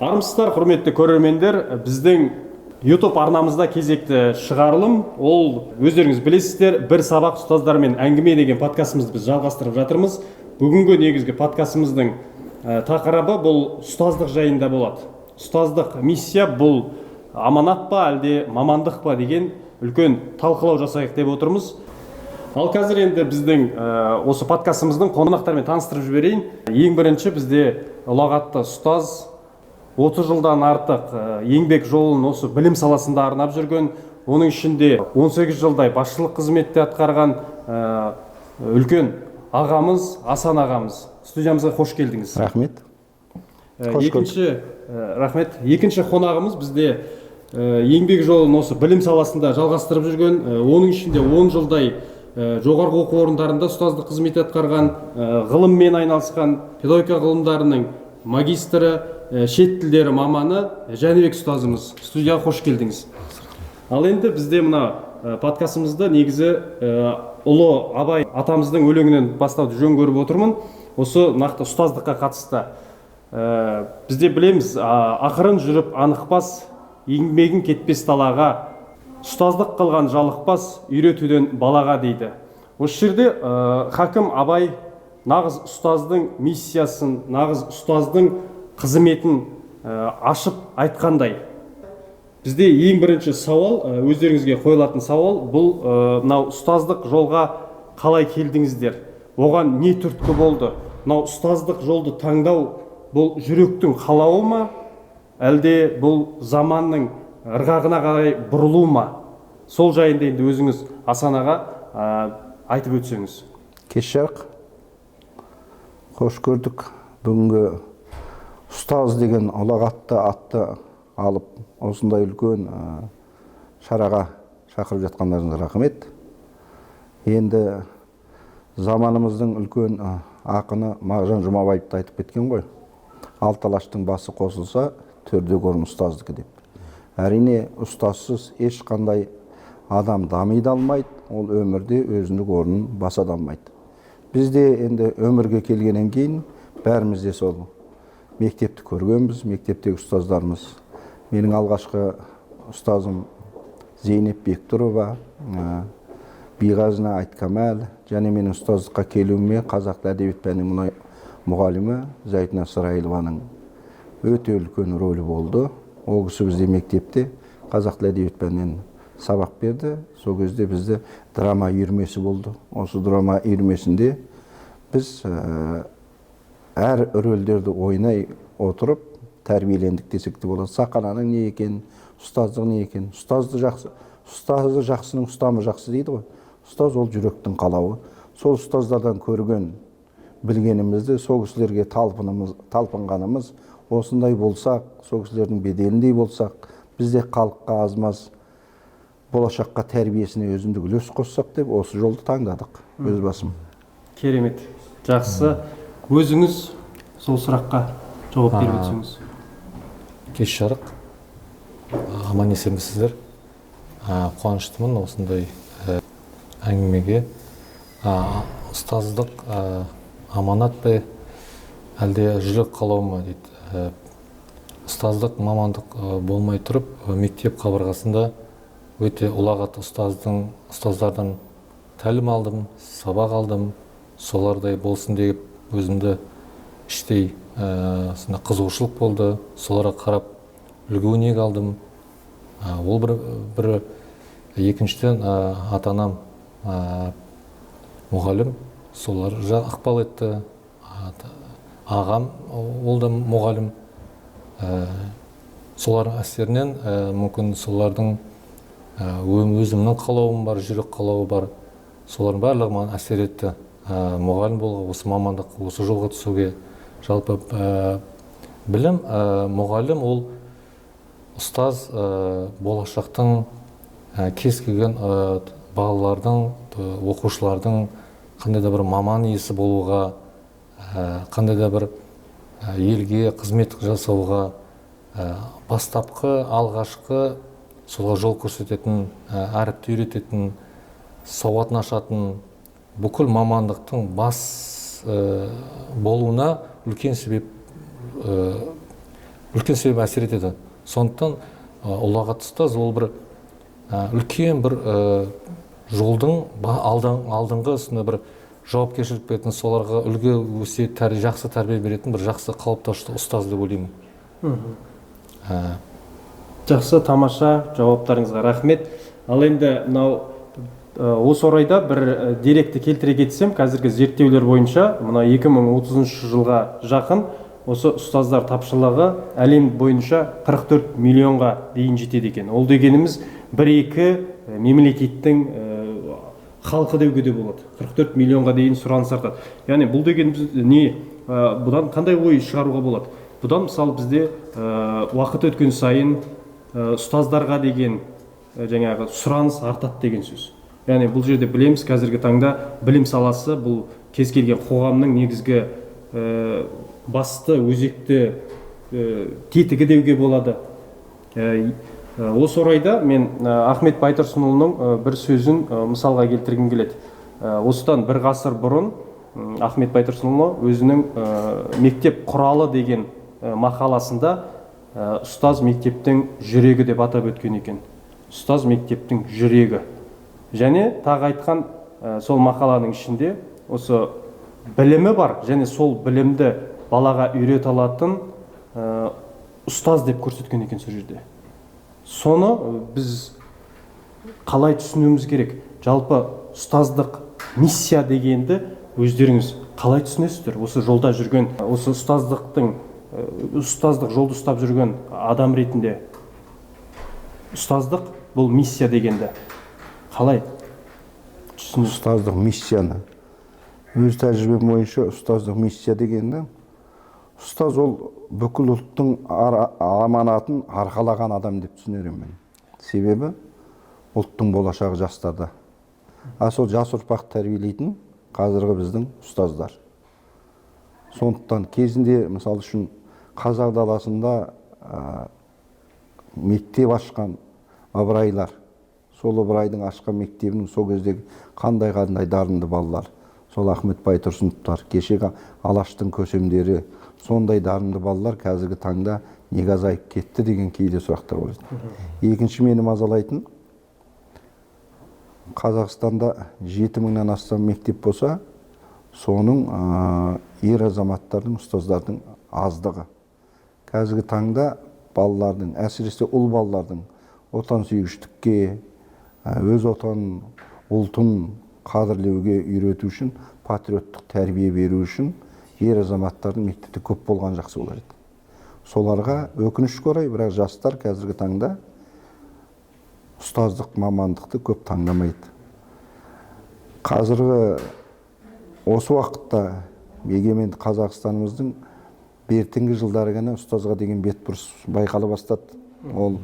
Армысыздар, құрметті көрермендер. Біздің YouTube арнамызда кезекті шығарылым, ол өздеріңіз білесіздер, бір сабақ ұстаздармен әңгіме деген подкастымызды біз жалғастырып жатырмыз. Бүгінгі негізгі подкастымыздың тақырыбы бұл ұстаздық жайында болады. Ұстаздық миссия бұл аманат па, әлде мамандық па деген үлкен талқылау жасайық деп отырмыз. Ал қазір енді біздің осы подкастымыздың қонақтарымен таныстырып жіберейін. Ең бірінші бізде ұлағатты ұстаз, 30 жылдан артық еңбек жолын осы білім саласында арнап жүрген, оның ішінде 18 жылдай басшылық қызметте атқарған үлкен ағамыз, Асан ағамыз. Студиямызға қош келдіңіз. Рахмет. Рахмет. Екінші қонағымыз бізде еңбек жолын осы білім саласында жалғастырып жүрген, оның ішінде 10 жылдай жоғарғы оқу орындарында ұстаздық қызмет атқарған, ғылыммен айналысқан, педагогика ғылымдарының магистрі, шет тілдері маманы Жәнібек ұстазымыз. Студияға қош келдіңіз. Ал енді бізде мына подкастымызды негізі ұлы Абай атамыздың өлеңінен бастауды жөн көріп отырмын. Осы нақты ұстаздыққа қатысты. Бізде білеміз, ақырын жүріп анықпас, еңбегін кетпес далаға, ұстаздық қылған жалықпас, үйретуден балаға дейді. Осы жерде хакім Абай нағыз ұстаздың миссиясын, нағыз ұстаздың қызметін ашып айтқандай. Бізде ең бірінші сауал, өздеріңізге қойылатын сауал, бұл мынау ұстаздық жолға қалай келдіңіздер? Оған не түрткі болды? Мынау ұстаздық жолды таңдау бұл жүректің қалауы ма, әлде бұл заманның ырғағына қарай бұрылу ма? Сол жайында енді өзіңіз Асан аға айтып өтсеңіз. Кеш жарық. Қош көрдік. Бүгінгі ұстаз деген ұлағатты атты алып, осындай үлкен шараға шақырып жатқандарыңызға рахмет. Енді заманымыздың үлкен ақыны Мағжан Жұмабаевты айтып кеткен ғой. Алты алаштың басы қосылса, төрдегі орын ұстаздікі деп. Әрине, ұстазсыз ешқандай адам дамиды алмайды, ол өмірде өзіндік орнын баса алмайды. Бізде енді өмірге келгеннен кейін бәрімізде сол мектепті көргенбіз, мектептегі ұстаздарымыз. Менің алғашқы ұстазым Зейнеп Бектұрова, Биғазина Айткамал, және менің ұстаздыққа келуіме қазақ әдебиет пәнінің мұғалімі Зәйтуна Сырайылованың өте үлкен рөлі болды. Ол кісі бізде мектепте қазақ әдебиет пәнінен сабақ берді. Сол кезде бізде драма үйірмесі болды. Осы драма үйірмесінде біз әр рөлдерді ойнай отырып тәрбиелендік десек те болады. Сақананың не екен, ұстаздығы не екен? Ұстазды жақсының ұстамы жақсы дейді ғой. Ұстаз ол жүректің қалауы. Сол ұстаздардан көрген білгенімізді, сол кісілерге талпынғанымыз, осындай болсақ, сол кісілердің беделіндей болсақ, бізде халыққа азмаз болашаққа тәрбиесіне өзіндік үлес қоссақ деп осы жолды таңдадық, өз басым. Керемет, жақсы. Өзіңіз сол сұраққа жауап беріп өтсеңіз. Кеш жарық. Аман есенбісіздер. Қуаныштымын осындай әңгімеге. Ұстаздық аманат па, әлде жүрек қалауы ма дейді. Ұстаздық мамандық болмай тұрып, мектеп қабырғасында өте ұлағатты ұстаздардан тәлім алдым, сабақ алдым. Солардай болсын деп өзімді іштей қызығушылық болды. Соларға қарап үлгі өнеге алдым. Ол бір екіншіден ата-анам мұғалім, солар ықпал етті. Ағам ол да мұғалім. Солардың әсерінен мүмкін солардың өзімнің қалауым бар, жүрек қалауы бар. Солардың барлығы маған әсер етті. Мұғалім болуға, осы мамандық, осы жолға түсуге. Жалпы білім, мұғалім ол ұстаз болашақтың кез келген балалардың, оқушылардың қандай да бір маман иесі болуға, қандай да бір елге қызмет жасауға, бастапқы, алғашқы солға жол көрсететін, әріпті үйрететін, сауатын ашатын, бүкіл мамандықтың бас болуына үлкен себеп үлкен себеп әсер етеді. Сондықтан ұлағат ұстаз ол бір үлкен бір жолдың алдыңғы үстіне бір жауапкершілік беретін, соларға үлгі өсиет, жақсы тәрбие беретін бір жақсы қалыптасушы ұстаз деп ойлаймын. Жақсы, тамаша, жауаптарыңызға рахмет. Ал енді мынау осы орайда бір деректі келтіре кетсем, қазіргі зерттеулер бойынша мына 2030 жылға жақын осы ұстаздар тапшылығы әлем бойынша 44 миллионға дейін жетеді екен. Ол дегеніміз 1-2 мемлекеттің халқы деуге де болады. 44 миллионға дейін сұраныс артады. Яғни бұл дегеніміз не? Бұдан қандай ой шығаруға болады? Бұдан мысалы бізде уақыт өткен сайын ұстаздарға деген жаңағы сұраныс артады деген сөз. Яғни бұл жерде білеміз, қазіргі таңда білім саласы бұл кез келген қоғамның негізгі басты өзекті тетігі деуге болады. Осы орайда мен Ахмет Байтұрсынұлының бір сөзін мысалға келтіргім келеді. Осыдан бір ғасыр бұрын Ахмет Байтұрсынұлы өзінің мектеп құралы деген мақаласында ұстаз мектептің жүрегі деп атап өткен екен. Ұстаз мектептің жүрегі. Және тағы айтқан сол мақаланың ішінде осы білімі бар және сол білімді балаға үйрете алатын ұстаз деп көрсеткен екен сол жерде. Соны біз қалай түсінуіміз керек? Жалпы ұстаздық миссия дегенді өздеріңіз қалай түсінесіздер? Осы жолда жүрген, осы ұстаздық жолды ұстап жүрген адам ретінде ұстаздық бұл миссия дегенді қалай түсінесіз? Ұстаздық миссияны өз тәжірибем бойынша ұстаздық миссия дегенді, ұстаз ол бүкіл ұлттың аманатын арқалаған адам деп түсінемін. Себебі ұлттың болашағы жастарда. Сол жас ұрпақ тәрбиелейтін қазіргі біздің ұстаздар. Сондықтан кезінде мысалы үшін Қазақ даласында мектеп ашқан ыбырайлар, сол ыбырайдың ашқан мектебінің сол кездегі қандай дарынды балалар, сол Ахмет Байтұрсыновтар, кешегі Алаштың көсемдері, сондай дарынды балалар қазіргі таңда неге азайып кетті деген кейде сұрақтар болады. Екінші мені мазалайтын, Қазақстанда 7000-нан астам мектеп болса, соның ер азаматтардың, ұстаздардың аздығы. Қазіргі таңда балалардың, әсіресе ұл балалардың отансүйгіштікке, өз отанын, ұлтын қадірлеуге үйрету үшін, патриоттық тәрбие беру үшін ер азаматтардың мектепте көп болған жақсы болар еді. Соларға өкінішке орай, бірақ жастар қазіргі таңда ұстаздық мамандықты көп таңдамайды. Қазіргі осы уақытта егеменді Қазақстанымыздың бертінгі жылдары ғана ұстазға деген бетбұрыс байқала бастады. Ол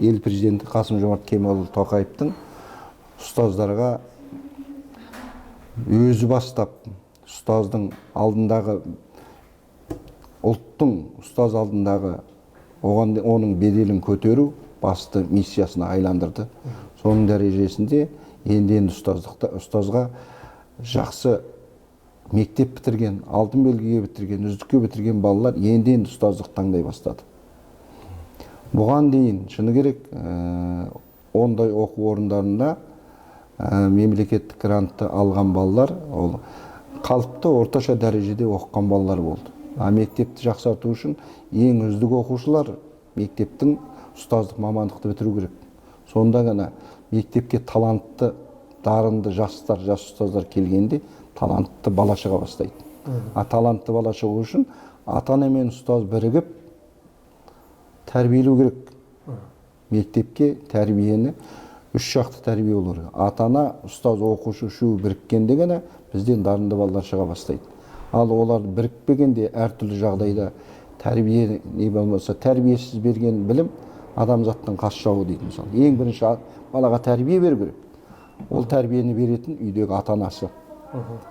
ел президенті Қасым-Жомарт Кемелұлы Тоқаевтың ұстаздарға өзі бастап, ұстаздың алдындағы, ұлттың ұстаз алдындағы оның беделін көтеру басты миссиясына айландырды. Соның дәрежесінде енді ұстазға жақсы мектеп бітірген, алтын белгіге бітірген, үздікке бітірген балалар енді ұстаздық таңдай бастады. Бұған дейін шыны керек, ондай оқу орындарында мемлекеттік грантты алған балалар ол қалыпты орташа дәрежеде оқыған балалар болды. Мектепті жақсарту үшін ең үздік оқушылар мектептің ұстаздық мамандықты бітіру керек. Сонда ғана мектепке талантты, дарынды жастар, жас ұстаздар келгенде талантты бала шыға бастайды. Талантты бала шығу үшін ата-ана мен ұстаз бірігіп тәрбиелеу керек. Мектепке тәрбиені үш жақты тәрбие болу керек. Ата-ана, ұстаз, оқушы үшеуі біріккенде ғана бізден дарынды балалар шыға бастайды. Ал олар бірікпегенде әртүрлі жағдайда тәрбие не болмаса, тәрбиесіз берген білім адамзаттың қас жауы дейді мысалы. Ең бірінші балаға тәрбие беру керек. Ол тәрбиені беретін үйдегі ата-анасы,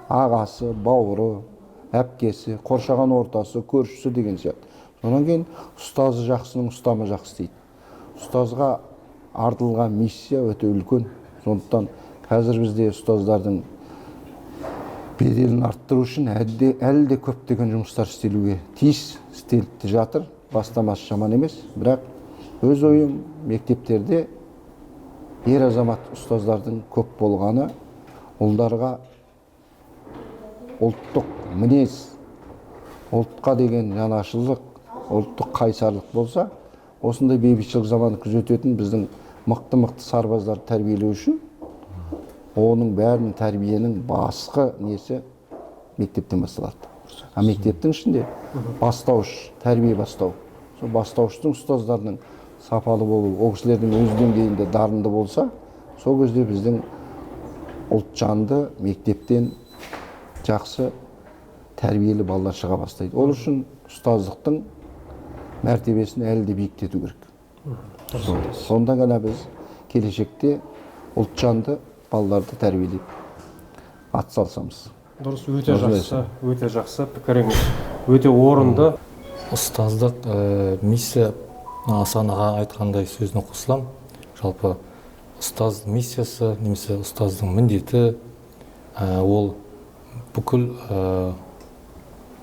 ағасы, бауыры, әпкесі, қоршаған ортасы, көршісі деген сияқты. Сонан кейін ұстазы жақсының ұстамы жақсы дейді. Ұстазға артылған миссия өте үлкен. Сондықтан қазір бізде ұстаздардың беделін арттыру үшін әлі де көптеген жұмыстар істелуге тиіс, істеліп те жатыр. Бастамасы жаман емес, бірақ өз ойым мектептерде ер азамат ұстаздардың көп болғаны ұлдарға ұлттық мінез, ұлтқа деген жанашырлық, ұлттық қайсарлық болса, осындай бейбітшілік заманы күзететін біздің мықты сарбаздарды тәрбиелеу үшін оның бәрінің тәрбиенің басқы несі мектептен басталады. А мектептің ішінде бастауыш, тәрбие бастау. Сол бастауыштың ұстаздарының сапалы болу, ол кісілердің өз деңгейінде дарынды болса, сол кезде біздің ұлтжанды мектептен жақсы тәрбиелі балалар шыға бастайды. Ол үшін ұстаздықтың мәртебесін әлі де биіктету керек. Сонда ғана біз келешекте ұлтжанды балаларды тәрбиелеп атсалысамыз. Дұрыс, өте жақсы пікіріңіз, өте орынды. Ұстаздық миссия, Асан аға айтқандай сөзіне қосылам. Жалпы ұстаз миссиясы немесе ұстаздың міндеті ол бүкіл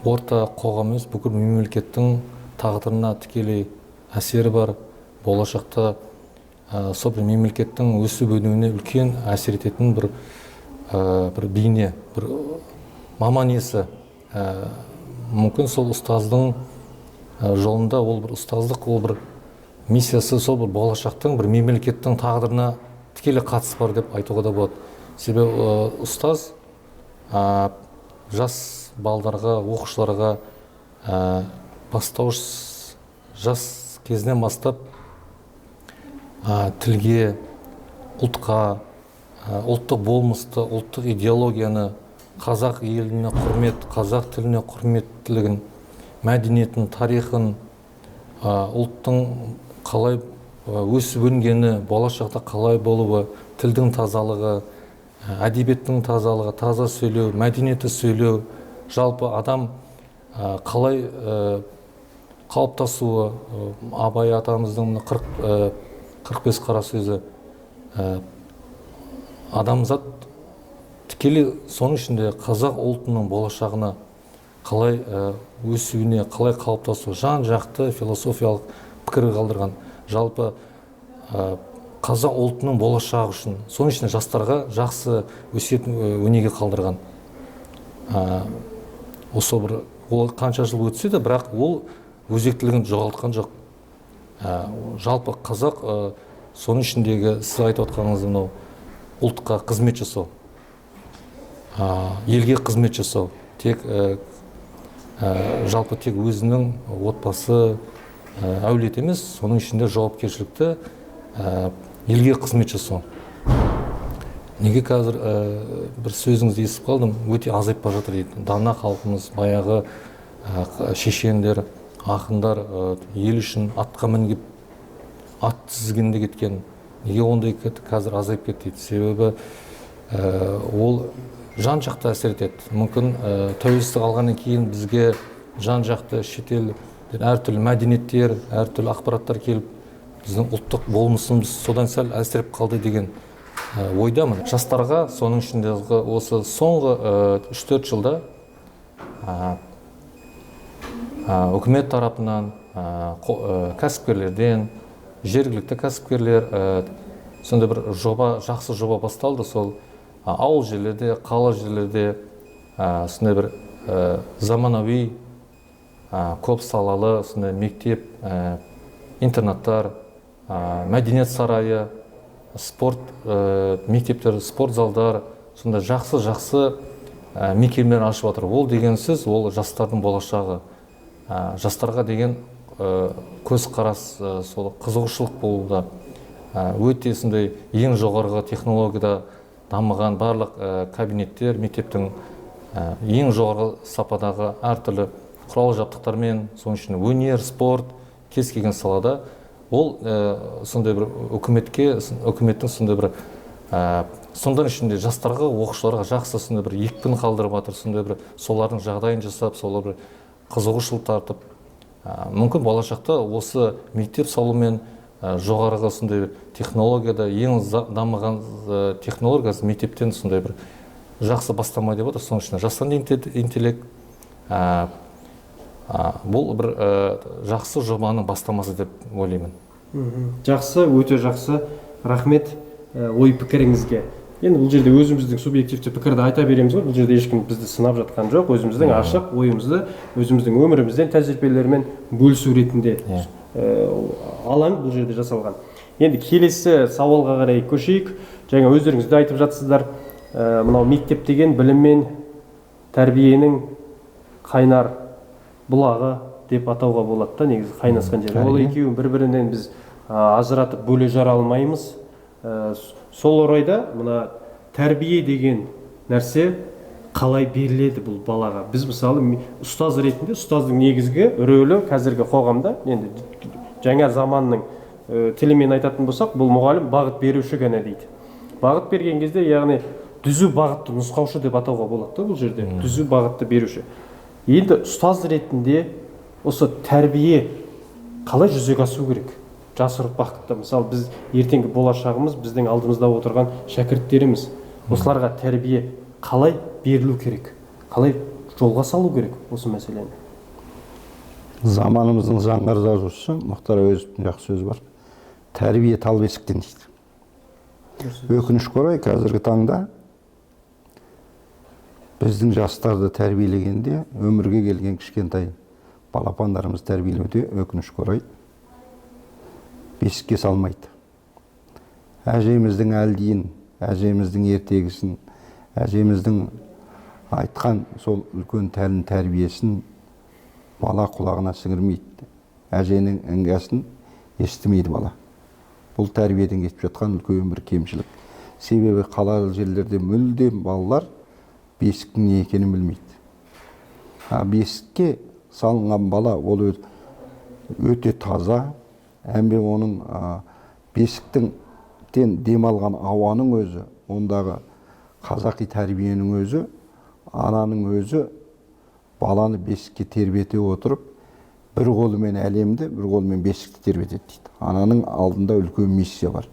орта қоғам емес, бүкіл мемлекеттің тағдырына тікелей әсері бар. Болашақта сол бір мемлекеттің өсіп өнуіне үлкен әсер ететін бір бейне, бір маман иесі. Мүмкін сол ұстаздың жолында ол бір ұстаздық, ол бір миссиясы сол бір болашақтың бір мемлекеттің тағдырына тікелей қатысы бар деп айтуға да болады. Себебі ұстаз жас балдарға, оқушыларға бастауыш жас кезінен бастап тілге, ұлтқа, ұлттық болмысты, ұлттық идеологияны, қазақ еліне құрмет, қазақ тіліне құрметтілігін, мәдениетін, тарихын, ұлттың қалай өсіп өнгені, болашақта қалай болуы, тілдің тазалығы, әдебиеттің тазалығы, таза сөйлеу, мәдениеті сөйлеу, жалпы адам қалай қалыптасуы, Абай атамыздың 45 қара сөзі, адамзат тікелей соның ішінде қазақ ұлтының болашағына қалай өсуіне, қалай қалыптасуы, жан-жақты философиялық пікір қалдырған. Жалпы қазақ ұлтының болашағы үшін, соның ішінде жастарға жақсы өсиет өнеге қалдырған. Осы бір ол қанша жыл өтсе де, бірақ ол өзектілігін жоғалтқан жоқ. Жалпы қазақ соның ішіндегі сіз айтып отқаныңыз мынау ұлтқа қызмет жасау, елге қызмет жасау, тек жалпы тек өзінің отбасы, әулет емес, соның ішінде жауапкершілікті елге қызмет жасау. Неге қазір бір сөзіңізді естіп қалдым, өте азайып бара жатыр дейді. Дана халқымыз, баяғы шешендер, ақындар ел үшін атқа мінгеп, ат тізгінді кеткен. Неге ондай қазір азайып кетті дейді. Себебі ол жан-жақты әсер етеді. Мүмкін тәуелсіздік алғаннан кейін бізге жан-жақты шетел әртүрлі мәдениеттер, әртүрлі ақпараттар келіп, біздің ұлттық болмысымыз содан сәл әлсіреп қалды деген ойдамын. Жастарға соның ішінде осы соңғы 3-4 жылда үкімет тарапынан, кәсіпкерлерден, жергілікті кәсіпкерлер сондай бір жақсы жоба басталды. Сол ауыл жерлерде, қала жерлерде сондай бір заманауи, көп салалы сондай мектеп, интернаттар, мәдениет сарайы, спорт мектептер, спорт залдар, сондай жақсы мекемелер ашып жатыр. Ол деген сөз, ол жастардың болашағы. Жастарға деген көзқарас, сол қызығушылық болуда, өте сондай ең жоғарғы технологияда дамыған барлық кабинеттер, мектептің ең жоғарғы сападағы әртүрлі құрал жабдықтармен, соның ішінде өнер, спорт, кез келген салада ол сондай бір үкіметтің сондай бір сондан ішінде жастарға, оқушыларға жақсы сондай бір екпін қалдырып жатыр, сондай бір солардың жағдайын жасап, солар бір қызығушылық тартып, мүмкін болашақта осы мектеп салумен жоғарғы сондай технологияда ең дамыған технология мектептен сондай бір жақсы бастама деп отыр. Соның ішінде жасанды интеллект бұл бір жақсы жобаның бастамасы деп ойлаймын. Жақсы, өте жақсы. Рахмет ой пікіріңізге. Енді бұл жерде өзіміздің субъективті пікірді айта береміз ғой. Бұл жерде ешкім бізді сынап жатқан жоқ. Өзіміздің ашық ойымызды, өзіміздің өмірімізден тәжірибелермен бөлісу ретінде алаң бұл жерде жасалған. Енді келесі сауалға қарай көшейік. Жаңа өздеріңіз де айтып жатсыздар, мынау мектеп деген білім мен тәрбиенің қайнар бұлағы деп атауға болады да, негізі қайнасқан жері. Ол екеуін бір-бірінен біз ажыратып бөле жара алмаймыз. Сол орайда мына тәрбие деген нәрсе қалай беріледі бұл балаға? Біз мысалы ұстаз ретінде, ұстаздың негізгі рөлі қазіргі қоғамда, енді жаңа заманның тілімен айтатын болсақ, бұл мұғалім бағыт беруші ғана дейді. Бағыт берген кезде, яғни түзу бағытты нұсқаушы деп атауға болады бұл жерде. Түзу бағытты беруші. Енді ұстаз ретінде осы тәрбие қалай жүзеге асу керек? Жас ұрпақта, мысалы біз ертеңгі болашағымыз біздің алдымызда отырған шәкірттеріміз. Осыларға тәрбие қалай берілу керек? Қалай жолға салу керек осы мәселені? Заманымыздың жаңғыр жазушысы Мұхтар Әуезовтың жақсы сөзі бар. Тәрбие тал бесіктен дейді. Өкінішке орай қазіргі таңда біздің жастарды тәрбиелегенде өмірге келген кішкентай балапандарымыз тәрбиелеуде өкінішке орай бесікке салмайды. Әжеміздің әлдейін, әжеміздің ертегісін, әжеміздің айтқан сол үлкен тәлім тәрбиесін бала құлағына сіңірмейді. Әженің іңгәсін естімейді бала. Бұл тәрбиеден кетіп жатқан үлкен бір кемшілік. Себебі қалалы жерлерде мүлдем балалар бесіктің не екенін білмейді. Бесікке салынған бала ол өте таза, әмбе оның бесіктен демалған ауаның өзі, ондағы қазақи тәрбиенің өзі, ананың өзі баланы бесікке тербете отырып, бір қолымен әлемді, бір қолымен бесікті тербетеді дейді. Ананың алдында үлкен миссия бар.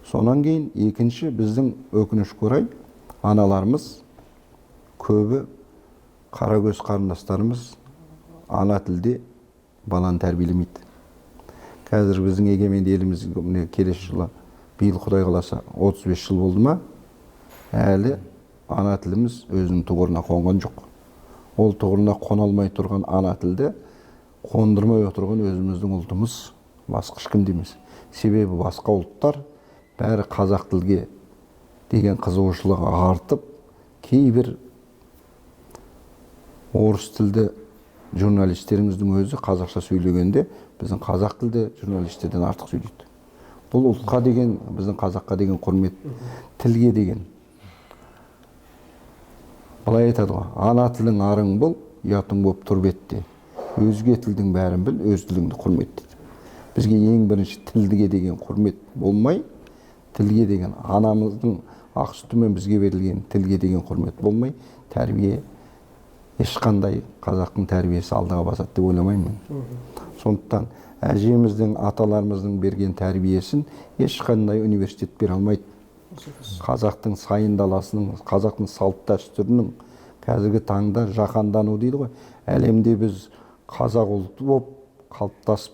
Сонан кейін екінші біздің өкінішке орай аналарымыз көбі қарагөз қарындастарымыз ана тілде баланы тәрбиелемейді. Қазір біздің егеменді еліміз келесі жылы, биыл Құдай қаласа 35 жыл болды ма, әлі ана тіліміз өзінің тұғырына қонған жоқ. Ол тұғырына қона алмай тұрған ана тілді қондырмай отырған өзіміздің ұлтымыз, басқа ешкім емес. Себебі басқа ұлттар бәрі қазақ тілге деген қызығушылығы артып, кейбір орыс тілді журналистеріміздің өзі қазақша сөйлегенде біздің қазақ тілді журналистерден артық сөйлейді. Бұл ұлтқа деген, біздің қазаққа деген құрмет, тілге деген. Былай айтады ғой, ана тілің арың бол, ұятың боп тұр бетте. Өзге тілдің бәрін біл, өз тіліңді құрмет дейді. Бізге ең бірінші тілге деген құрмет болмай, тілге деген анамыздың ақ сүтімен бізге берілген тілге деген құрмет болмай, тәрбие ешқандай қазақтың тәрбиесі алдыға басады деп ойламаймын. Сондықтан әжеміздің, аталарымыздың берген тәрбиесін ешқандай университет бере алмайды. Қазақтың сайын даласының, қазақтың салт дәстүрінің қазіргі таңда жаһандану дейді ғой. Әлемде біз қазақ ұлты болып қалыптасып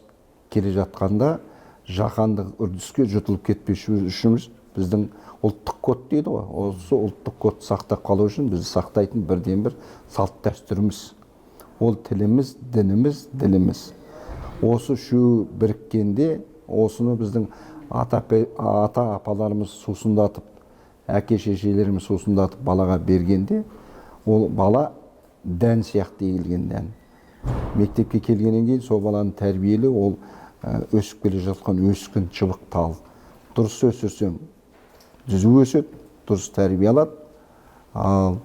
келе жатқанда жаһандық үрдіске жұтылып кетпеу үшін біздің ұлттық код дейді ғой. Осы ұлттық кодты сақтап қалу үшін бізді сақтайтын бірден бір салт дәстүріміз. Ол тіліміз, дініміз, діліміз. Осы үшеуі біріккенде, осыны біздің ата апаларымыз сусындатып, әке шешелеріміз сусындатып балаға бергенде, ол бала дән сияқты егілген дән. Мектепке келгеннен кейін сол баланы тәрбиелі, ол өсіп келе жатқан өскен шыбық тал. Дұрыс өсірсең түзу өседі, дұрыс тәрбие алады. Ал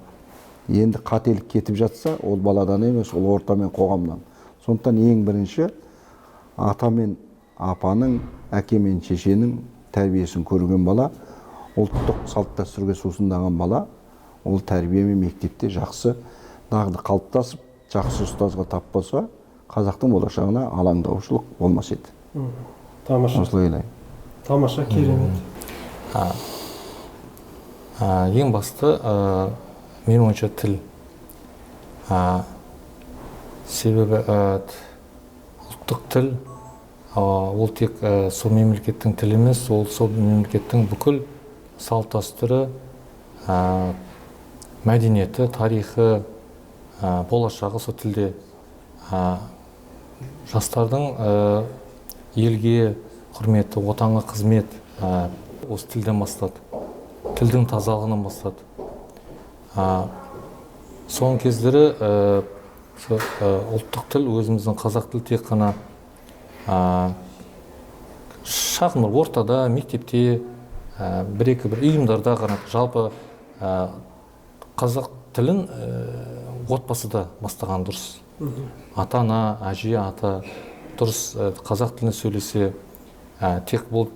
енді қателік кетіп жатса, ол баладан емес, ол орта мен қоғамнан. Сондықтан ең бірінші ата мен апаның, әке мен шешенің тәрбиесін көрген бала, ұлттық салт дәстүрге сусындаған бала, ол тәрбие мен мектепте жақсы дағды қалыптасып, жақсы ұстазға тап болса, қазақтың болашағына алаңдаушылық болмас еді. Тамаша. Осылай ойлаймын. Тамаша, керемет. Ең басты менің ойымша тіл. Себебі ұлттық тіл ол тек сол мемлекеттің тілі емес, ол сол мемлекеттің бүкіл салт дәстүрі, мәдениеті, тарихы, болашағы сол тілде. Жастардың елге құрметі, отанға қызмет осы тілден бастады. Тілдің тазалығынан бастады. Соңғы кездері ұлттық тіл, өзіміздің қазақ тілі тек қана шағын ортада, мектепте, бір-екі ұйымдарда ғана, жалпы қазақ тілін отбасыда бастаған дұрыс. Ата-ана, әже, ата дұрыс қазақ тіліне сөйлесе, тек бұл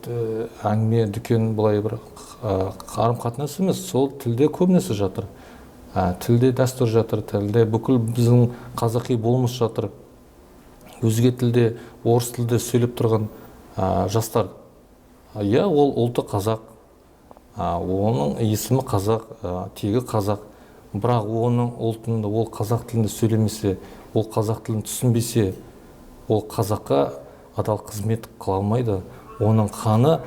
әңгіме, дүкен бұлай бір қарым-қатынас емес, сол тілде көп нәрсе жатыр. Тілде дәстүр жатыр, тілде бүкіл біздің қазақи болмыс жатыр. Өзге тілде, орыс тілде сөйлеп тұрған жастар, ол ұлты қазақ, оның есімі қазақ, тегі қазақ, бірақ оның ұлтында, ол қазақ тілінде сөйлемесе, ол қазақ тілін түсінбесе, ол қазаққа адал қызмет қыла алмайды. Оның қаны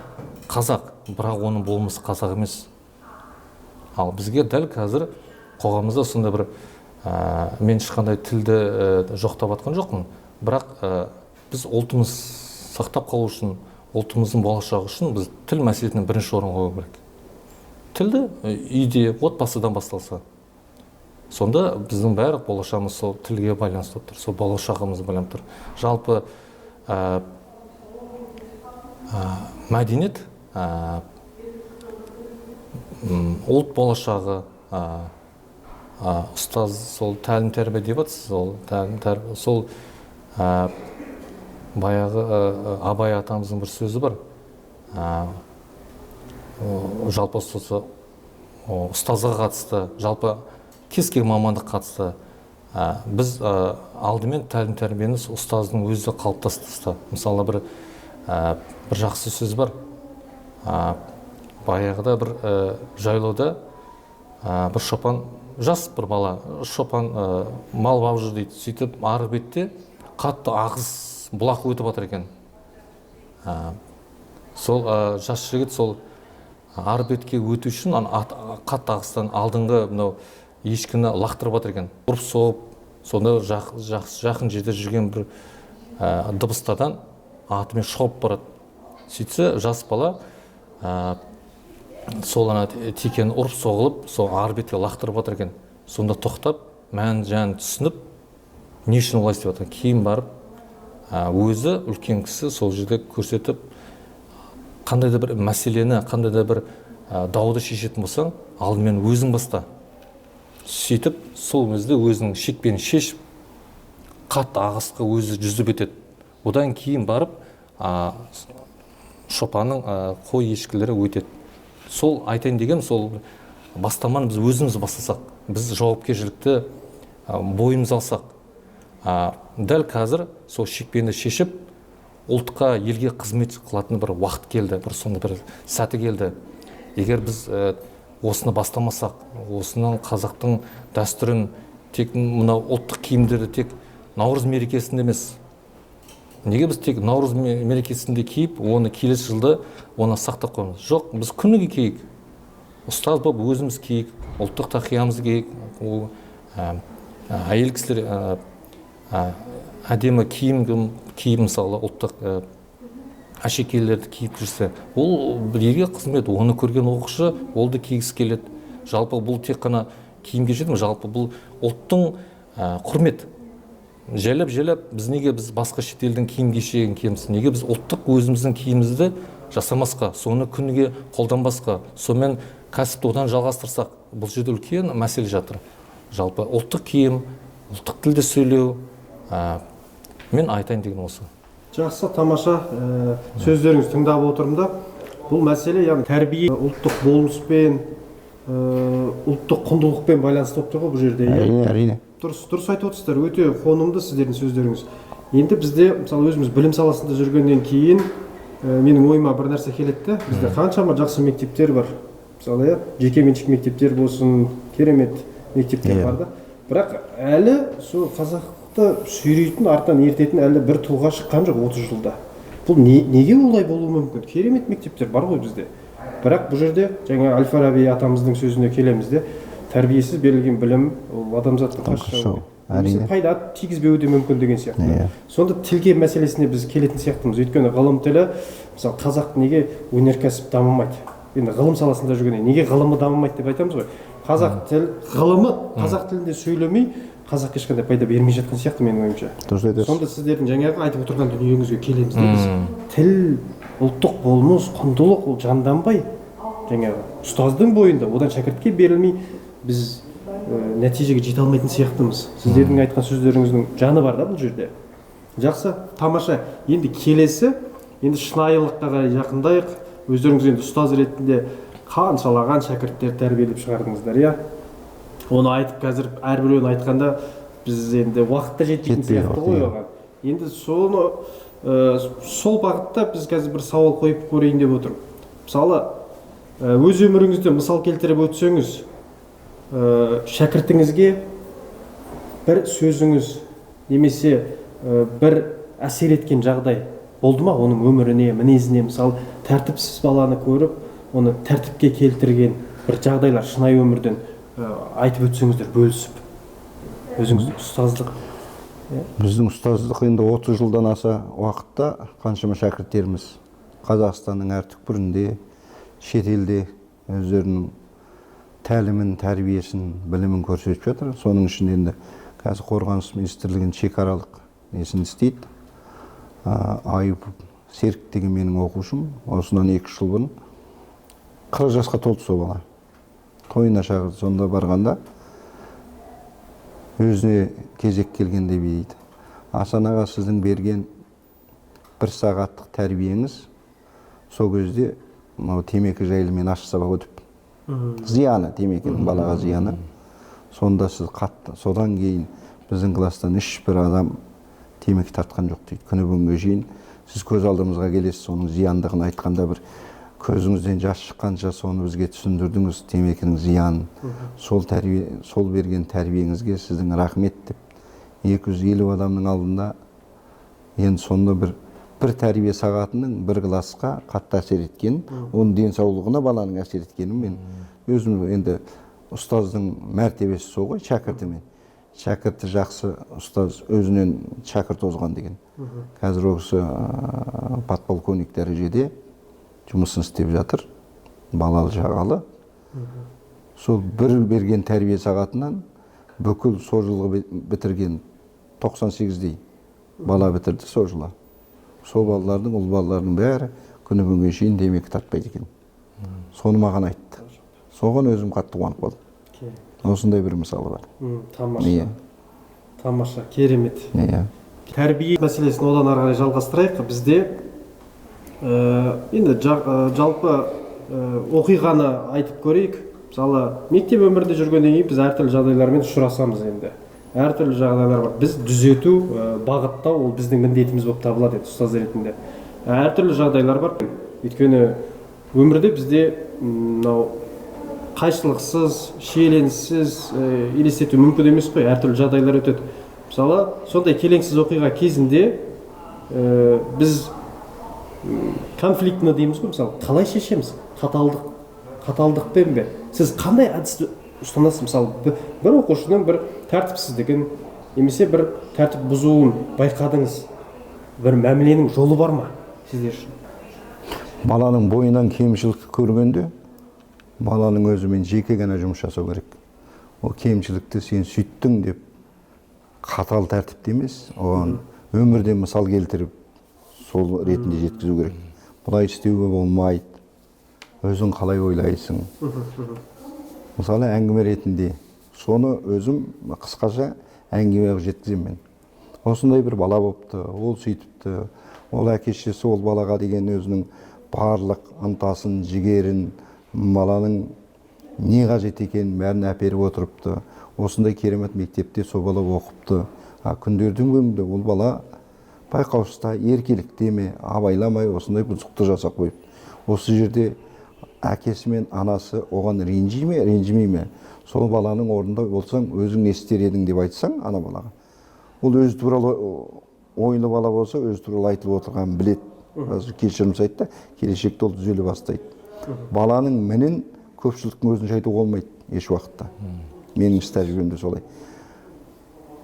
қазақ, бірақ оның болмысы қазақ емес. Ал бізге дәл қазір қоғамымызда сонда бір мен ешқандай тілді жоқтап атқан жоқпын, бірақ біз ұлтымыз сақтап қалу үшін, ұлтымыздың болашағы үшін біз тіл мәселесіне бірінші орын қою керек. Тілді үйде, отбасыдан басталса, сонда біздің бәрі болашағымыз сол тілге байланысты тұр, сол болашағымыз байланысты тұр. Жалпы мәдениет, ұлт болашағы, ұстаз, сол тәлім тәрбие деп жатсыз, сол баяғы Абай атамыздың бір сөзі бар. Жалпы ұстазға қатысты, жалпы кез келген мамандық қатысты. Біз алдымен тәлім тәрбиені ұстаздың өзі қалыптастырды. Мысалы бір жақсы сөз бар. Баяғыда бір жайлауда бір шопан, жас бір бала, шопан мал бауып жүр дейді. Сөйтіп арғы бетте қатты ағыс бұлақ өтіп жатыр екен. Сол жас жігіт сол арғы бетке өту үшін қатты ағыстан алдыңғы мынау ешкіні лақтырып жатыр екен. Ұрып соғып, сонда жақын жерде жүрген бір дыбыстардан атымен шауып барады. Сөйтсе жас бала сол текені ұрып соғылып, сол арғы бетке лақтырып жатыр екен. Сонда тоқтап, мән-жайын түсініп, не үшін олай істеп жатыр? Кейін барып, өзі үлкен кісі сол жерде көрсетіп, қандай да бір мәселені, қандай да бір дауды шешетін болсаң, алдымен өзің баста. Сөйтіп, сол өзді өзінің шекпенін шешіп, қатты ағысқа өзі жүзіп өтеді. Одан кейін барып, шопанның қой ешкілері өтеді. Сол айтайын деген, сол бастаманы біз өзіміз бастасақ, біз жауапкершілікті бойымыз алсақ, дәл қазір сол шекпені шешіп, ұлтқа, елге қызмет қылатын бір уақыт келді, бір сонда бір сәті келді. Егер біз осыны бастамасақ, осының қазақтың дәстүрін тек мынау ұлттық киімдерді тек Наурыз мерекесінде емес. Неге біз тек Наурыз мерекесінде киіп, оны келесі жылда оны сақтап қоймыз? Жоқ, біз күніге киік. Ұстаз болып өзіміз киік, ұлттық тақиямызды киік. Әйел кісілер әдемі киім мысалы ұлттық әшекейлерді киіп жүрсе, ол елге қызмет, оны көрген оқушы олды кигісі келеді. Жалпы бұл тек қана киімге жетім, жалпы бұл ұлттың құрмет. Жайлап біз неге біз басқа шетелдің киім кешегін киеміз? Неге біз ұлттық өзіміздің киімімізді жасамасқа, соны күніге қолданбасқа, сонымен кәсіпті одан жалғастырсақ, бұл жерде үлкен мәселе жатыр. Жалпы ұлттық киім, ұлттық тілде сөйлеу, мен айтайын деген осы. Жақсы, тамаша сөздеріңізді тыңдап отырмын да. Бұл мәселе, яғни тәрбие ұлттық болмыспен, ұлттық құндылықпен байланысты болып тұр ғой бұл жерде. Әрине. Дұрыс айтып отырсыздар, өте қонымды сіздердің сөздеріңіз. Енді бізде, мысалы, өзіміз білім саласында жүргеннен кейін, менің ойыма бір нәрсе келеді. Бізде қаншама жақсы мектептер бар. Мысалы, жекеменшік мектептер болсын, керемет мектептер бар да. Бірақ әлі сол қазақты сүйрейтін, артынан ертетін әлі бір тұлға шыққан жоқ 30 жылда. Бұл неге олай болуы мүмкін? Керемет мектептер бар ғой бізде. Бірақ бұл жерде жаңа Әл-Фараби атамыздың сөзіне келеміз де, тәрбиесіз берілген білім ол адамзаттың қашқаны. Немесе пайда тигізбеуі де мүмкін деген сияқты. Сонда тілге мәселесіне біз келетін сияқтымыз. Өйткені ғылым тілі, мысалы қазақ неге өнеркәсіп дамымайды? Енді ғылым саласында жүргенде неге ғылымы дамымайды деп айтамыз ғой. Қазақ тіл ғылымы қазақ тілінде сөйлемей, қазақ ешқандай пайда бермей жатқан сияқты менің ойымша. Дұрыс айтасыз. Сонда сіздердің жаңағы айтып отырған дүниеңізге келеміз де біз. Тіл, ұлттық болмыс, құндылық ол жанданбай, жаңағы ұстаздың бойында, одан шәкіртке берілмей біз нәтижеге жете алмайтын сияқтымыз. Сіздердің айтқан сөздеріңіздің жаны бар да бұл жерде. Жақсы, тамаша. Енді келесі, енді шынайылыққа қарай жақындайық. Өздеріңіз енді ұстаз ретінде қаншалаған шәкірттер тәрбиелеп шығардыңыздар, иә? Оны айтып қазір әрбіреуін айтқанда біз енді уақытта жетпейтін сияқты ғой оған. Енді соны сол бағытта біз қазір бір сауал қойып көрейін деп отырмын. Мысалы, өз өміріңізде мысал келтіріп өтсеңіз, шәкіртіңізге бір сөзіңіз немесе бір әсер еткен жағдай болды ма оның өміріне, мінезіне? Мысалы, тәртіпсіз баланы көріп, оны тәртіпке келтірген бір жағдайлар шынайы өмірден айтып өтсеңіздер, бөлісіп. Өзіңіздің ұстаздық. Біздің ұстаздық енді 30 жылдан аса уақытта қаншама шәкірттеріміз Қазақстанның әр түкпірінде, шетелде өздерінің тәлімін, тәрбиесін, білімін көрсетіп жатыр. Соның ішінде енді қазір Қорғаныс министрлігінің шекаралық несін істейді. Айып Серік деген менің оқушым, осынан 2 жыл бұрын 40 жасқа толды сол бала. Тойына шақырды, сонда барғанда өзіне кезек келгенде дейді: Асан аға, сіздің берген 1 сағаттық тәрбиеңіз сол кезде темекі жайлымен аш сабақ өтіп, зияны, темекінің балаға зияны. Сонда сіз қатты, содан кейін біздің класстан ешбір адам темекі тартқан жоқ дейді. Күні бүгінге шейін сіз көз алдымызға келесіз, соның зияндығын айтқанда бір көзіңізден жас шыққанша соны бізге түсіндірдіңіз, темекінің зиянын. Сол берген тәрбиеңізге сіздің рахмет деп 250 адамның алдында енді сонда бір тәрбие сағатының бір классқа қатты әсер еткенін, оның денсаулығына баланың әсер еткенін мен өзім, енді ұстаздың мәртебесі сол ғой, шәкіртімен. Шәкірті жақсы ұстаз өзінен шәкірт озған деген. Қазір осы подполковник дәрежеде жұмысын істеп жатыр, балалы жағалы. Сол бір берген тәрбие сағатынан бүкіл сол жылғы бітірген 98-дей бала бітірді сол жылы. Сол балалардың, ұл балалардың бәрі күні бүгінге шейін темекі тартпайды екен. Соны маған айтты. Соған өзім қатты қуанып қалдым. Осындай бір мысалы бар. Тамаша. Тамаша, керемет. Тәрбие мәселесін одан ары қарай жалғастырайық. Бізде енді жалпы оқиғаны айтып көрейік. Мысалы, мектеп өмірінде жүргеннен кейін біз әртүрлі жағдайлармен ұшырасамыз енді. Әртүрлі жағдайлар бар. Біз түзету, бағыттау ол біздің міндетіміз болып табылады ұстаз ретінде. Әртүрлі жағдайлар бар. Өйткені өмірде бізде қайшылықсыз, шиеленіссіз елестету мүмкін емес қой, әртүрлі жағдайлар өтеді. Мысалы, сондай келеңсіз оқиға кезінде біз конфликтіні дейміз ғой, мысалы, қалай шешеміз? Қаталдықпен бе? Сіз қандай әдісті ұстанасыз? Мысалы, бір оқушының бір тәртіпсіздігін, немесе бір тәртіп бұзуын байқадыңыз, бір мәміленің жолы бар ма сіздер үшін? Баланың бойынан кемшілік көргенде, баланың өзімен жеке ғана жұмыс жасау керек. Ол кемшілікті сен сөйттің деп қатал тәртіпте емес, оған өмірден мысал келтіріп, сол ретінде жеткізу керек. Бұлай істеуге болмайды. Өзің қалай ойлайсың? Мысалы, әңгіме ретінде соны өзім қысқаша әңгімеге жеткіземін мен. Осындай бір бала болыпты, ол сөйтіпті, ол әке-шешесі ол балаға деген өзінің барлық ынтасын, жігерін, баланың не қажет екенін бәрін әперіп отырыпты. Осындай керемет мектепте сол бала оқыпты. Күндердің өмірінде ол бала байқаусызда еркелікте ме, абайламай осындай бұзықты жасап қойып. Осы жерде әкесі мен анасы оған ренжи ме, ренжімей ме? сол баланың орнында болсаң өзің не істер едің деп айтсаң ана балаға, ол өзі туралы ойлы бала болса өзі туралы айтылып отырғанын біледі. Қазір кешірім сұрайды да, келешекте ол түзеле бастайды. Баланың мінін көпшіліктің өзінше айтуға болмайды еш уақытта. Менің іс тәжірибемде солай.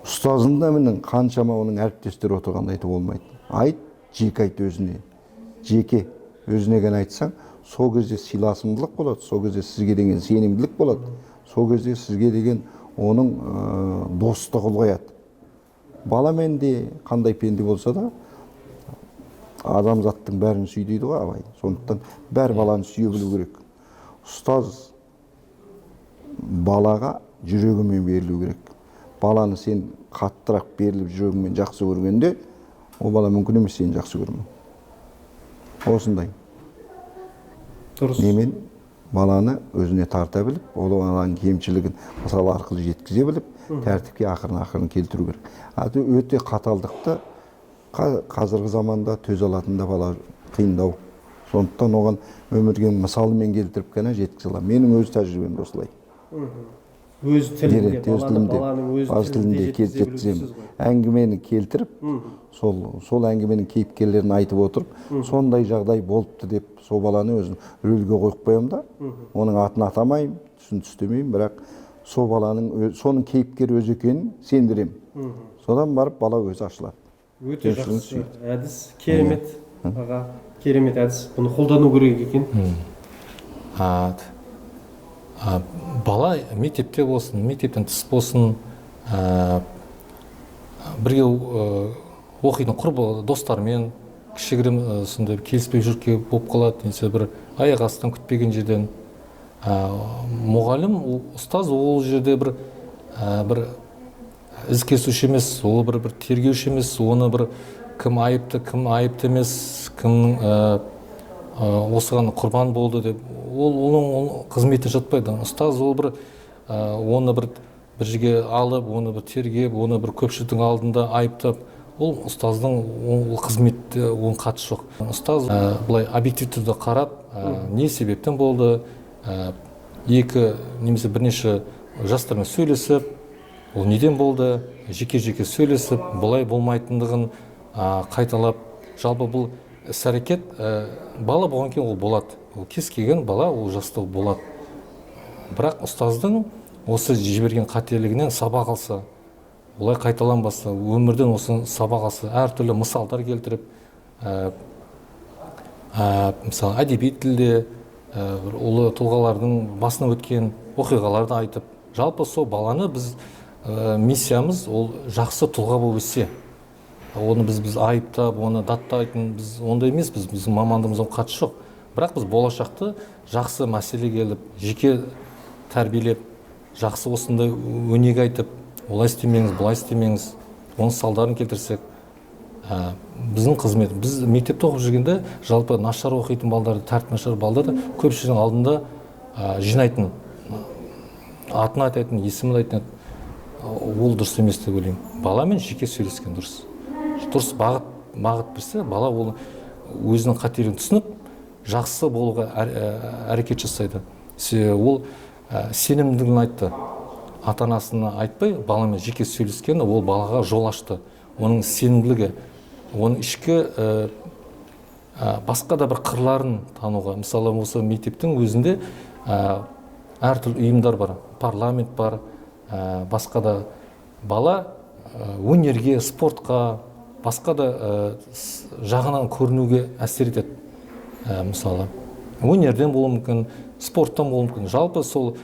Ұстаздың да мінін қаншама оның әріптестері отырғанда айтуға болмайды. Айт, жеке айт өзіне. Жеке өзіне ғана айтсаң, сол кезде сыйласымдылық болады, сол кезде сізге деген сенімділік болады, сол кезде сізге деген оның достығы ұлғаяды. Баламен де қандай пенде болса да, адамзаттың бәрін сүй дейді ғой абай. Сондықтан бәр баланы сүйе білу керек. Ұстаз балаға жүрегімен берілу керек. Баланы сен қаттырақ беріліп жүрегімен жақсы көргенде, ол бала мүмкін емес сені жақсы көрмеу. Осындай. Дұрыс. Немен баланы өзіне тарта біліп, ол баланың кемшілігін мысалы арқылы жеткізе біліп, тәртіпке ақырын келтіру керек. Өте қаталдықты қазіргі заманда төзе алатын да бала қиындау. Сондықтан оған өмірге мысалымен келтіріп қана жеткізе аламын. Менің өз тәжірибем осылай. Өз тілінде, баланың өз тілінде жеткіземін. Әңгімені келтіріп, сол әңгіменің кейіпкерлерін айтып отырып, сондай жағдай болыпты деп сол баланы өзін рөлге қойып қоямын да, оның атын атамаймын, түсін түстемеймін, бірақ сол баланың соның кейіпкері өзі екенін сендіремін. Содан барып бала өзі ашылады. Өте жақсы әдіс, керемет аға, керемет әдіс. Бұны қолдану керек екен. Бала мектепте болсын, мектептен тыс болсын, бірге оқитын құрбы достармен кішігірім сондай келіспей жүрке болып қалады. Немесе бір аяқ астынан күтпеген жерден мұғалім, ұстаз ол жерде бір із кесуші емес, ол бір тергеуші емес, оны бір кім айыпты емес, кімнің осыған құрбан болды деп, оның қызметі жатпайды. Ұстаз ол оны бір жерге алып, оны бір тергеп, оны бір көпшіліктің алдында айыптап, ол ұстаздың қызметі оның қатысы жоқ. Ұстаз былай объективті қарап, не себептен болды, екі немесе бірнеше жастармен сөйлесіп, ол неден болды, жеке-жеке сөйлесіп, бұлай болмайтындығын қайталап, жалпы бұл іс-әрекет бала болған кейін ол болады. Ол кез келген бала ол жаста болады. Бірақ ұстаздың осы жіберген қателігінен сабақ алса, олай қайталанбаса, өмірден осы сабақ алса, әртүрлі мысалдар келтіріп, мысалы әдеби тілде ұлы тұлғалардың басынан өткен оқиғаларды айтып, жалпы сол баланы біз миссиямыз ол жақсы тұлға болып өссе. Оны біз айыптап, оны даттайтын, біз ондай емес, біздің мамандығымызға қатысы жоқ. Бірақ біз болашақты жақсы мәселе келіп, жеке тәрбиелеп, жақсы осындай өнеге айтып, олай істемеңіз, бұлай істемеңіз, оның салдарын келтірсек, біздің қызмет. Біз мектепте оқып жүргенде жалпы нашар оқитын балдарды, тәртіп нашар балдарды көпшіліктің алдында жинайтын, атын айтатын, есімін айтатын, ол дұрыс емес деп ойлаймын. Баламен жеке сөйлескен дұрыс. Дұрыс бағыт берсе, бала ол өзінің қателігін түсініп, жақсы болуға әрекет жасайды. Ол сенімділігін айтты. Ата-анасына айтпай, баламен жеке сөйлескені ол балаға жол ашты. Оның сенімділігі, оның ішкі басқа да бір қырларын тануға. Мысалы, осы мектептің өзінде әртүрлі ұйымдар бар, парламент бар, басқа да бала өнерге, спортқа, басқа да жағынан көрінуге әсер етеді. Мысалы, өнерден болуы мүмкін, спорттан болуы мүмкін. Жалпы сол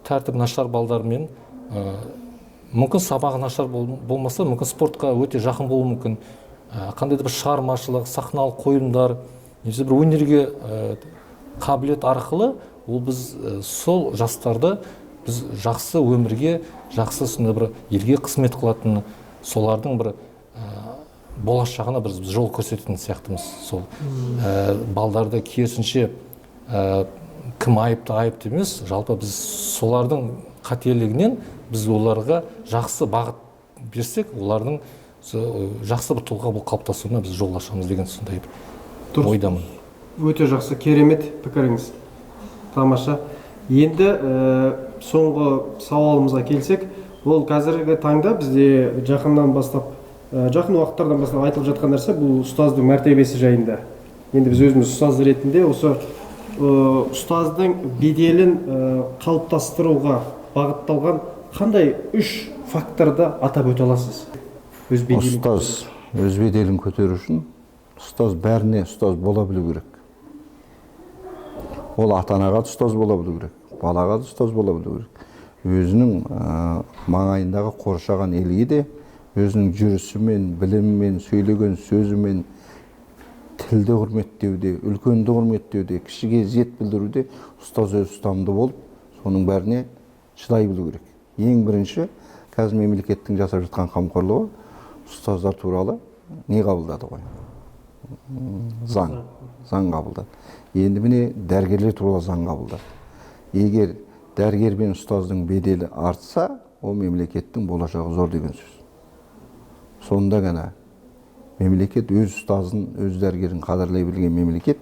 тәртіп нашар балдармен мүмкін сабағы нашар болмаса, мүмкін спортқа өте жақын болуы мүмкін. Қандай да бір шығармашылық, сахналық қойылымдар, немесе бір өнерге қабілет арқылы ол біз сол жастарды біз жақсы өмірге, жақсы сондай бір елге қызмет қылатын, солардың бір болашағына біз жол көрсететін сияқтымыз. Сол балдарды керісінше кім айыпты емес, жалпы біз солардың қателігінен біз оларға жақсы бағыт берсек, олардың жақсы бір тұлға болып қалыптасуына біз жол ашамыз деген сондай бір ойдамын. Өте жақсы, керемет пікіріңіз. Тамаша. Енді соңғы сауалымызға келсек, ол қазіргі таңда бізде жақын уақыттардан бастап айтылып жатқан нәрсе бұл ұстаздың мәртебесі жайында. Енді біз өзіміз ұстаз ретінде осы ұстаздың беделін қалыптастыруға бағытталған қандай үш факторды атап өте аласыз? Ұстаз өз беделін көтеру үшін ұстаз бәріне ұстаз бола білу керек. Ол ата-анаға ұстаз бола білу керек, балаға да ұстаз бола білу керек. Өзінің маңайындағы қоршаған елге де өзінің жүрісімен, білімімен, сөйлеген сөзімен, тілді құрметтеуде, үлкенді құрметтеуде, кішіге ізет білдіруде ұстаз өз ұстамды болып, соның бәріне шыдай білу керек. Ең бірінші, қазір мемлекеттің жасап жатқан қамқорлығы ұстаздар туралы не қабылдады ғой? Заң қабылдады. Енді міне дәрігерлер туралы заң қабылдады. Егер дәрігер мен ұстаздың беделі артса, ол мемлекеттің болашағы зор деген сөз. Сонда ғана мемлекет өз ұстазын, өз дәрігерін қадірлей білген мемлекет,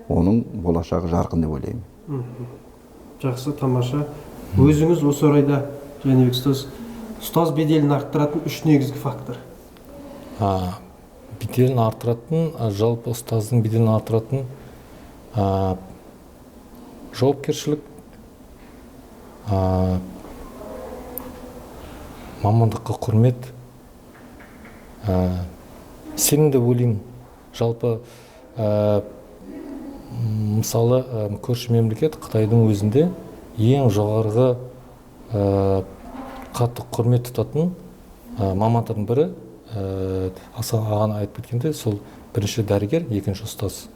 оның болашағы жарқын деп ойлаймын. Жақсы, тамаша. Өзіңіз осы орайда, Жәнібек ұстаз беделін арттыратын үш негізгі фактор. Беделін арттыратын, жалпы ұстаздың беделін арттыратын жауапкершілік, мамандыққа құрмет, сенім деп ойлаймын. Жалпы мысалы көрші мемлекет Қытайдың өзінде ең жоғарғы қатты құрмет тұтатын мамандардың бірі, Асан ағаны айтып кеткенде, сол бірінші дәрігер, екінші ұстаз.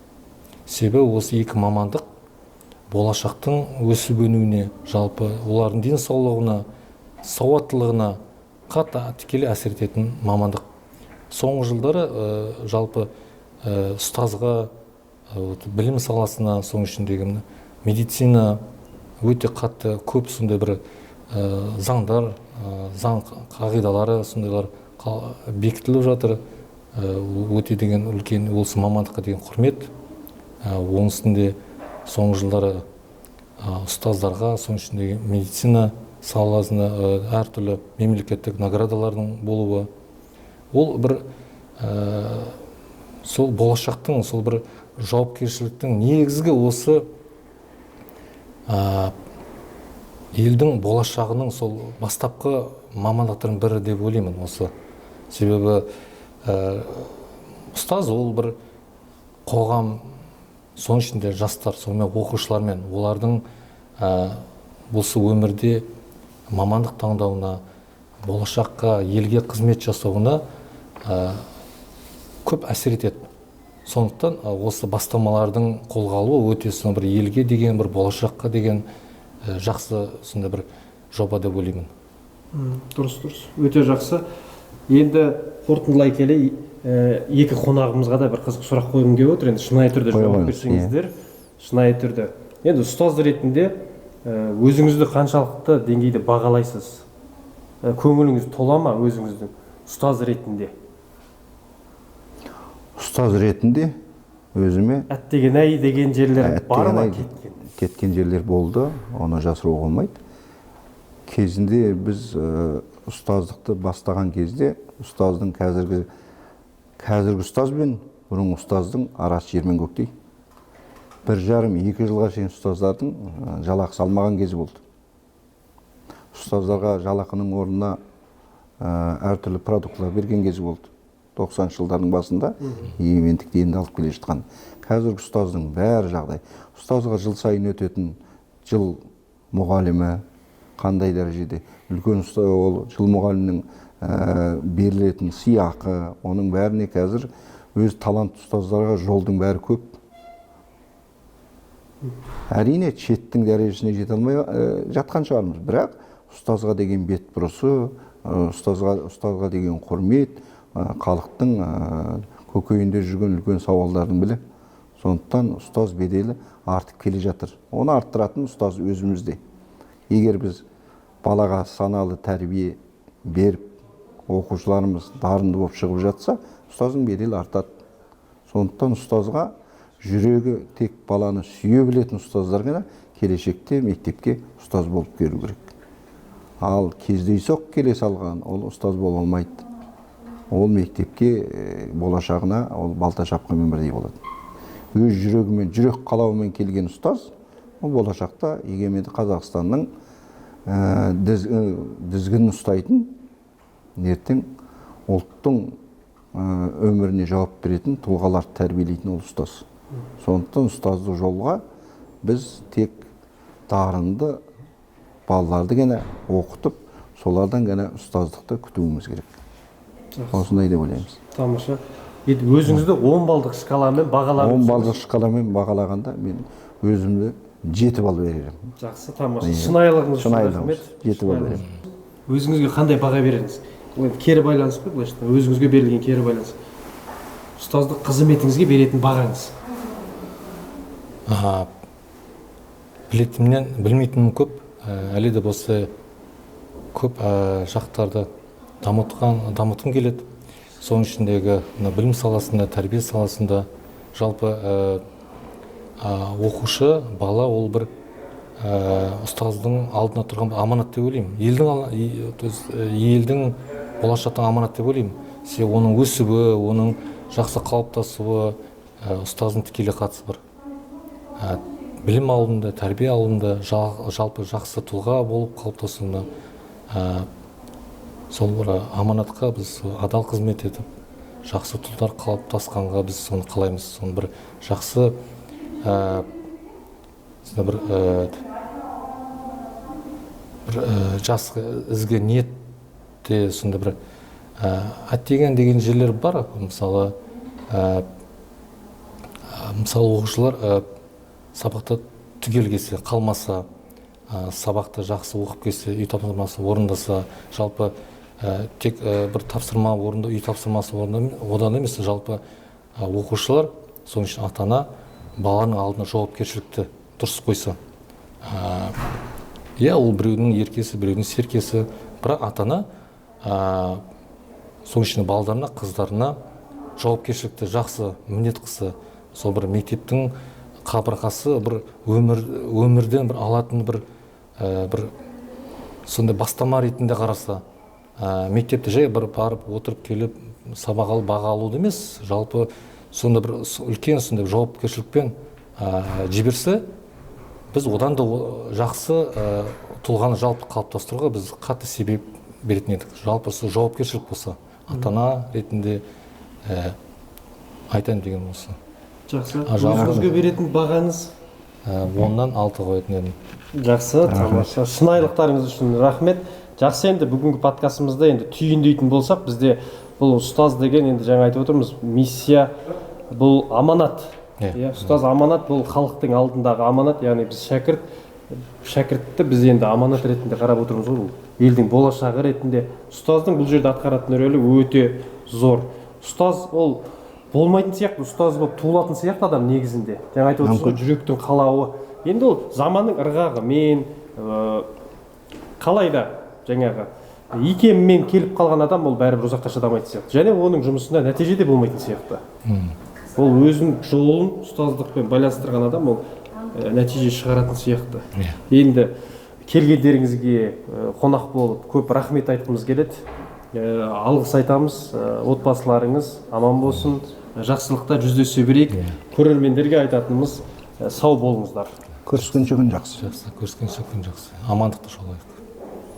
Себебі осы екі мамандық болашақтың өсіп өнуіне, жалпы олардың денсаулығына, сауаттылығына қатты тікелей әсер ететін мамандық. Соңғы жылдары жалпы ұстазға, білім саласына, соның ішіндегі медицина өте қатты көп сондай бір заңдар, заң қағидалары сондайлар бекітіліп жатыр. Өте деген үлкен осы мамандыққа деген құрмет. Оның үстінде соңғы жылдары ұстаздарға, соның ішіндегі медицина саласына әртүрлі мемлекеттік наградалардың болуы. Ол бір сол болашақтың, сол бір жауапкершіліктің негізгі осы елдің болашағының сол бастапқы мамандықтардың бірі деп ойлаймын осы. Себебі ұстаз ол бір қоғам, соның ішінде жастар, сонымен оқушылармен, олардың осы өмірде мамандық таңдауына, болашаққа, елге қызмет жасауына көп әсер етеді. Сондықтан осы бастамалардың қолға алуы өте бір елге деген, бір болашаққа деген жақсы сондай бір жоба деп ойлаймын. Дұрыс. Өте жақсы. Енді қорытындылай келе, екі қонағымызға да бір қызық сұрақ қойғым келіп отыр. Енді шынайы түрде жауап берсеңіздер, шынайы түрде. Енді ұстаз ретінде өзіңізді қаншалықты деңгейде бағалайсыз? Көңіліңіз тола ма өзіңіздің ұстаз ретінде? Ұстаз ретінде өзіме әттеген-ай деген жерлер бар ма? Кеткен жерлер болды, оны жасыруға болмайды. Кезінде біз ұстаздықты бастаған кезде ұстаздың қазіргі ұстаз бен бұрынғы ұстаздың арасы жер мен көктей. 1,5-2 жылға шейін ұстаздардың жалақысы алмаған кезі болды. Ұстаздарға жалақының орнына әртүрлі продуктылар берген кезі болды. 90 жылдардың басында егемендікті енді алып келе жатқан. Қазіргі ұстаздың бәрі жағдай. Ұстазға жыл сайын өтетін жыл мұғалімі қандай дәрежеде, үлкен ол жыл мұғалімнің берілетін сыйақы, оның бәріне қазір өз талант ұстаздарға жолдың бәрі көп. Әрине шеттің дәрежесіне жете алмай жатқан шығармыз, бірақ ұстазға деген бет бұрысы, ұстазға деген құрмет, халықтың көкейінде жүрген үлкен сауалдардың білі. Сондықтан ұстаз беделі артып келе жатыр. Оны арттыратын ұстаз өзімізде. Егер біз балаға саналы тәрбие беріп, оқушыларымыз дарынды болып шығып жатса, ұстаздың беделі артады. Сондықтан ұстазға жүрегі тек баланы сүйе білетін ұстаздар ғана келешекте мектепке ұстаз болып келу керек. Ал кездейсоқ келе салған ол ұстаз бола алмайды. Ол мектепке болашағына ол балта шапқанмен бірдей болады. Өз жүрегімен, жүрек қалауымен келген ұстаз ол болашақта егеменді Қазақстанның дізгінін ұстайтын, ертең ұлттың өміріне жауап беретін тұлғалар тәрбиелейтін ол ұстаз. Сондықтан ұстаздық жолға біз тек дарынды балаларды ғана оқытып, солардан ғана ұстаздықты күтуіміз керек. Осындай деп ойлаймыз. Тамаша. Енді өзіңізді 10 балдық шкаламен бағалаған. 10 балдық шкаламен бағалағанда мен өзімді 7 балл берерім. Жақсы, тамаша. Шынайылығыңыз үшін рахмет. 7 балл берерім. Өзіңізге қандай баға бересіз? Кері байланыс қой, былайша өзіңізге берілген кері байланыс. Ұстаздық қызметіңізге беретін бағаңыз. Білетінімнен білмейтінім көп, әлі де болса көп жақтарды дамытқым келеді. Соның ішіндегі білім саласында, тәрбие саласында жалпы оқушы, бала ол бір ұстаздың алдына тұрған аманат деп ойлаймын. Елдің болашақтың аманат деп ойлаймын. Себебі оның өсуі, оның жақсы қалыптасуы ұстаздың тікелей қатысы бар. Білім алуында, тәрбие алуында, жалпы жақсы тұлға болып қалыптасуында сол бір аманатқа біз адал қызмет етіп, жақсы тұлғалар қалыптасқанға біз соны қалаймыз. Соны бір жақсы бір жас ізгі ниетте сонда бір әттеген деген жерлер бар. Мысалы оқушылар сабақта түгел келсе, қалмаса, сабақты жақсы оқып келсе, үй тапсырмасы орындаса, жалпы тек бір тапсырма орында, үй тапсырмасы орында, одан емес, жалпы оқушылар, соның үшін ата-ана баланың алдына жауапкершілікті дұрыс қойса. Ол біреудің еркесі, біреудің серкесі, бірақ ата-ана соның үшін балдарына, қыздарына жауапкершілікті жақсы міндет қылса, сол бір мектептің қабырғасы бір өмірден бір алатын бір сондай бастама ретінде қараса, мектепте жай бір барып отырып келіп сабақ алып баға алуды емес, жалпы сонда бір үлкен сондай жауапкершілікпен жіберсе, біз одан да жақсы тұлғаны жалпы қалыптастыруға біз қатты себеп беретін едік. Жалпы жауапкершілік болса, ата-ана ретінде айтайын деген осы. Жақсы. Өзіңізге беретін бағаңыз? 10-нан 6 қоятын едім. Жақсы, тамаша. Шынайылықтарыңыз үшін рахмет. Жақсы, енді бүгінгі подкастымызда енді түйіндейтін болсақ, бізде бұл ұстаз деген, енді жаңа айтып отырмыз, миссия, бұл аманат. Ұстаз аманат, бұл халықтың алдындағы аманат, яғни біз шәкіртті біз енді аманат ретінде қарап отырмыз ғой, бұл елдің болашағы ретінде. Ұстаздың бұл жерде атқаратын рөлі өте зор. Ұстаз ол болмайтын сияқты, ұстаз болып туылатын сияқты адам негізінде. Жаңа айтып отырсыз ғой, жүректің қалауы. Енді ол заманның ырғағымен, қалайда жаңағы икеммен келіп қалған адам ол бәрібір ұзаққа шыдамайтын сияқты. Және оның жұмысында нәтиже де болмайтын сияқты. Ол өзінің жолын ұстаздықпен байланыстырған адам ол нәтиже шығаратын сияқты. Енді келгендеріңізге қонақ болып көп рахмет айтқымыз келеді. Алғыс айтамыз. Отбасыларыңыз аман болсын. Жақсылықта жүздесе берейік. Көрермендерге айтатынымыз сау болыңыздар. Көріскенше күн жақсы. Көріскенше күн жақсы. Амандықты жолайық.